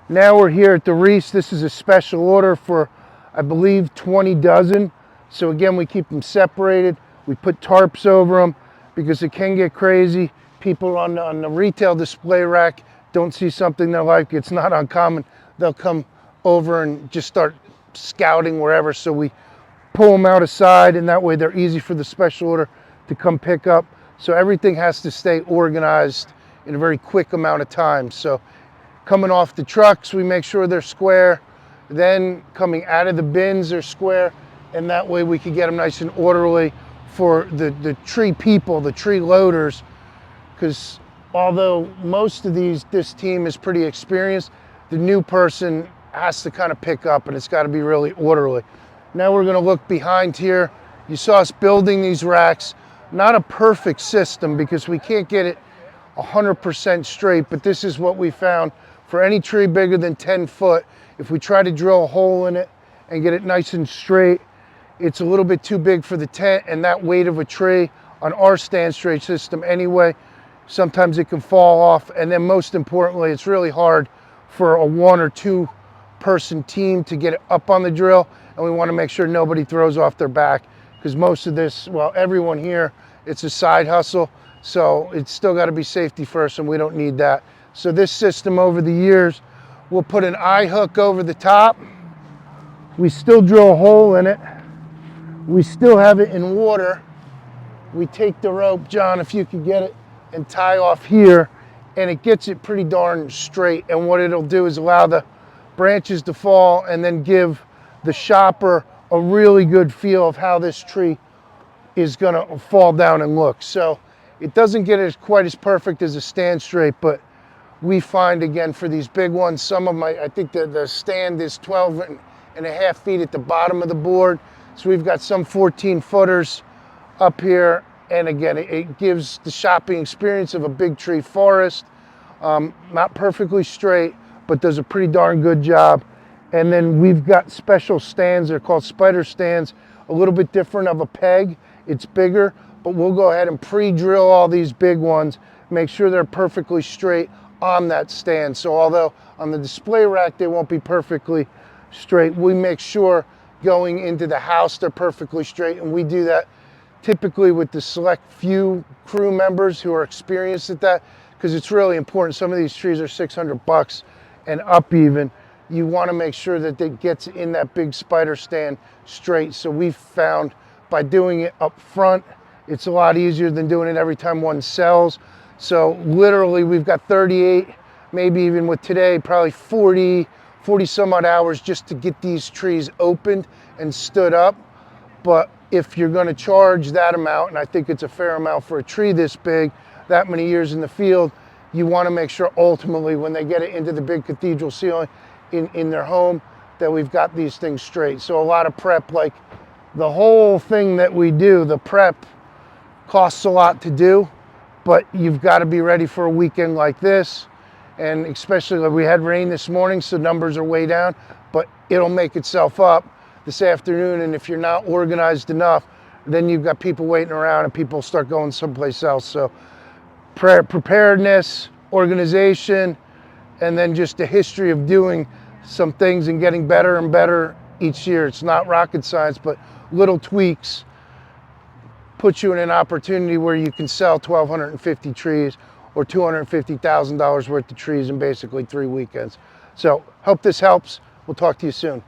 Now we're here at the Reese. This is a special order for, I believe, 20 dozen. So again, we keep them separated. We put tarps over them because it can get crazy. People on the retail display rack don't see something they like. It's not uncommon. They'll come over and just start scouting wherever. So we pull them out aside, and that way they're easy for the special order to come pick up. So everything has to stay organized in a very quick amount of time. So coming off the trucks, we make sure they're square. Then coming out of the bins, they're square. And that way we can get them nice and orderly for the tree people, the tree loaders. Because although most of this team is pretty experienced, the new person has to kind of pick up, and it's got to be really orderly. Now we're going to look behind here. You saw us building these racks. Not a perfect system because we can't get it 100% straight, but this is what we found. For any tree bigger than 10 foot, if we try to drill a hole in it and get it nice and straight, it's a little bit too big for the tent and that weight of a tree on our stand straight system anyway. Sometimes it can fall off, and then most importantly, it's really hard for a 1 or 2 person team to get it up on the drill, and we want to make sure nobody throws off their back because most of this, well, everyone here, it's a side hustle, so it's still got to be safety first, and we don't need that. So this system over the years, we'll put an eye hook over the top. We still drill a hole in it. We still have it in water. We take the rope, John, if you could get it, and tie off here, and it gets it pretty darn straight. And what it'll do is allow the branches to fall and then give the shopper a really good feel of how this tree is gonna fall down and look. So it doesn't get it quite as perfect as a stand straight, but we find, again, for these big ones, some of my, I think the stand is 12.5 feet at the bottom of the board. So we've got some 14 footers up here. And again, it gives the shopping experience of a big tree forest. Not perfectly straight, but does a pretty darn good job. And then we've got special stands. They're called spider stands, a little bit different of a peg. It's bigger, but we'll go ahead and pre-drill all these big ones, make sure they're perfectly straight on that stand. So although on the display rack they won't be perfectly straight, we make sure going into the house they're perfectly straight, and we do that typically with the select few crew members who are experienced at that, because it's really important. Some of these trees are $600 and up even. You want to make sure that it gets in that big spider stand straight. So we've found by doing it up front, it's a lot easier than doing it every time one sells. So literally we've got 38, maybe even with today, probably 40 some odd hours just to get these trees opened and stood up. But if you're going to charge that amount, and I think it's a fair amount for a tree this big, that many years in the field, you want to make sure ultimately when they get it into the big cathedral ceiling in their home that we've got these things straight. So a lot of prep, like the whole thing that we do, the prep costs a lot to do, but you've got to be ready for a weekend like this. And especially like we had rain this morning, so numbers are way down, but it'll make itself up this afternoon. And if you're not organized enough, then you've got people waiting around and people start going someplace else. So preparedness, organization, and then just a history of doing some things and getting better and better each year. It's not rocket science, but little tweaks put you in an opportunity where you can sell 1,250 trees or $250,000 worth of trees in basically 3 weekends. So hope this helps. We'll talk to you soon.